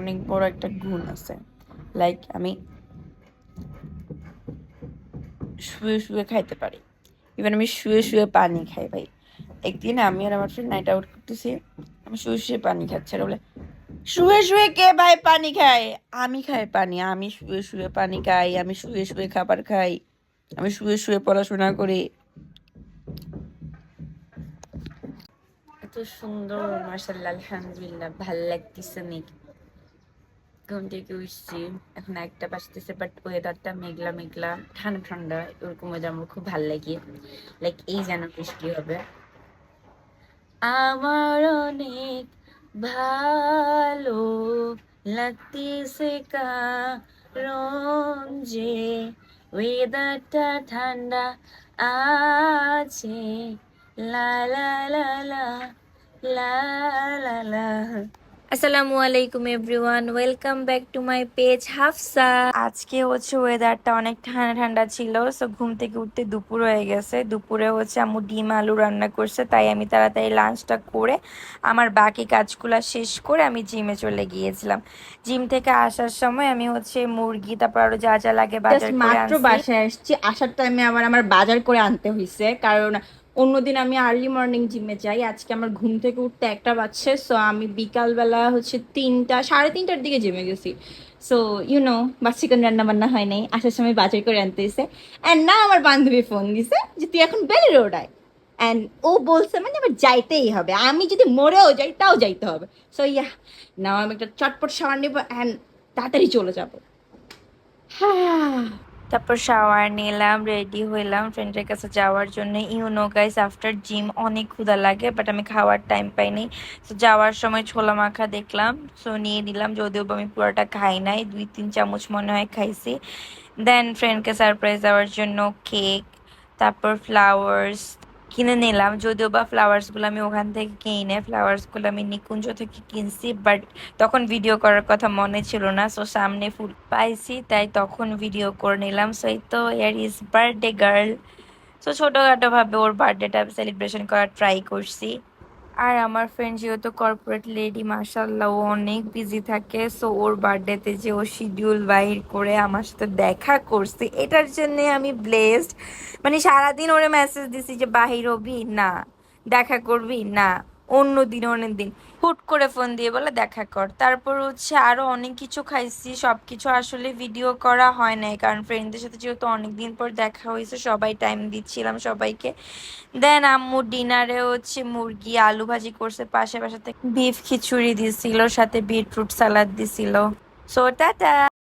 অনেক বড় একটা গুণ আছে। লাইক আমি শুয়ে শুয়ে খাইতে পারি, ইভেন আমি শুয়ে শুয়ে পানি খাই ভাই। একদিন আমি আর আমার ফ্রেন্ড নাইট আউট করতেছি, আমি শুয়ে শুয়ে পানি খাচ্ছি, আর বলে শুয়ে শুয়ে কে ভাই পানি খায়? আমি খাই পানি, আমি শুয়ে শুয়ে পানি খাই, আমি শুয়ে শুয়ে খাবার খাই, আমি শুয়ে শুয়ে পড়াশোনা করি। এত সুন্দর, মাশাআল্লাহ, আলহামদুলিল্লাহ, ভাল লাগতেছে। ঘুম থেকে উঠছি, এখন একটা বাজতেছে, বাট ওয়েদারটা মেঘলা মেঘলা, ঠান্ডা ঠান্ডা, এরকম ওয়েদার আমার খুব ভাল লাগে। লাইক এই যেন বৃষ্টি হবে। আমার অনেক ভালো লাগতেছে কারণ যে ওয়েদারটা ঠান্ডা আছে। লা লা লা লা লা লা লা। আসসালামু আলাইকুম everyone, welcome back to my page Hafsa. আজকে হচ্ছে ওয়েদারটা অনেক ঠান্ডা ঠান্ডা ছিল, সো ঘুম থেকে উঠতে দুপুর হয়ে গেছে। দুপুরে হচ্ছে আম্মু ডিম আলু রান্না করছে, তাই আমি তাড়াতাড়ি লাঞ্চটা করে আমার বাকি কাজগুলো শেষ করে আমি জিমে চলে গিয়েছিলাম। জিম থেকে আসার সময় আমি হচ্ছে মুরগি, তারপর আরো যা যা লাগে বাজার করে মাত্র আনছি। বাসায় আসছি, আসার টাইমে আবার আমার বাজার করে আনতে হয়েছে, কারণ অন্যদিন আমি আর্লি মর্নিং জিমে যাই। আজকে আমার ঘুম থেকে উঠতে একটা বাজছে, সো আমি বিকালবেলা হচ্ছে 3টা সাড়ে 3টার দিকে জিমে গেছি। সো বা চিকেন রান্না বান্না হয় নাই, আসার সময় বাজার করে আনতে হয়েছে। অ্যান্ড না, আমার বান্ধবী ফোন দিছে যে তুই এখন বেলি রোড আয়, অ্যান্ড ও বলছে মানে আমার যাইতেই হবে, আমি যদি মরেও যাই তাও যাইতে হবে। সো না, আমি একটা চটপট শাওয়ার নেবো অ্যান্ড তাড়াতাড়ি চলে যাবো। হ্যাঁ। তারপর শাওয়ার নিলাম, রেডি হইলাম ফ্রেন্ডের কাছে যাওয়ার জন্য। গাইস, আফটার জিম অনেক ক্ষুধা লাগে, বাট আমি খাওয়ার টাইম পাইনি। তো যাওয়ার সময় ছোলা মাখা দেখলাম, সো নিয়ে নিলাম, যদিও বা আমি পুরোটা খাই নাই, 2-3 চামচ মনে হয় খাইছি। দেন ফ্রেন্ডকে সারপ্রাইজ দেওয়ার জন্য কেক, তারপর ফ্লাওয়ার্স কিনে নিলাম, যদিও বা ফ্লাওয়ার্সগুলো আমি ওখান থেকে কিনে, ফ্লাওয়ার্সগুলো আমি নিকুঞ্জ থেকে কিনছি, বাট তখন ভিডিও করার কথা মনে ছিল না, সো সামনে ফুল পাইছি তাই তখন ভিডিও করে নিলাম। সো এই তো, year is birthday girl. So ছোটোখাটো ভাবে ওর বার্থডেটা সেলিব্রেশন করার ট্রাই করছি। আর আমার ফ্রেন্ড যেহেতু কর্পোরেট লেডি, মাশাল্লাহ, ও অনেক বিজি থাকে, সো ওর বার্থডেতে যে ও শিডিউল বাহির করে আমার সাথে দেখা করছে, এটার জন্যে আমি ব্লেসড। মানে সারাদিন ওরে মেসেজ দিছি যে বাহির হবি না, দেখা করবি না, অন্য দিন অন্য দিন, হুট করে ফোন দিয়ে বলে দেখা কর। তারপর হচ্ছে আরো অনেক কিছু খাইছি, সবকিছু আসলে ভিডিও করা হয় নাই, কারণ ফ্রেন্ডদের সাথে যেহেতু অনেকদিন পর দেখা হয়েছে, সবাই টাইম দিচ্ছিলাম সবাইকে। দেন আম্মু ডিনারে হচ্ছে মুরগি আলু ভাজি করছে, পাশে পাশে বিফ খিচুড়ি দিছিল, সাথে বিটরুট সালাদ দিছিল। So tata.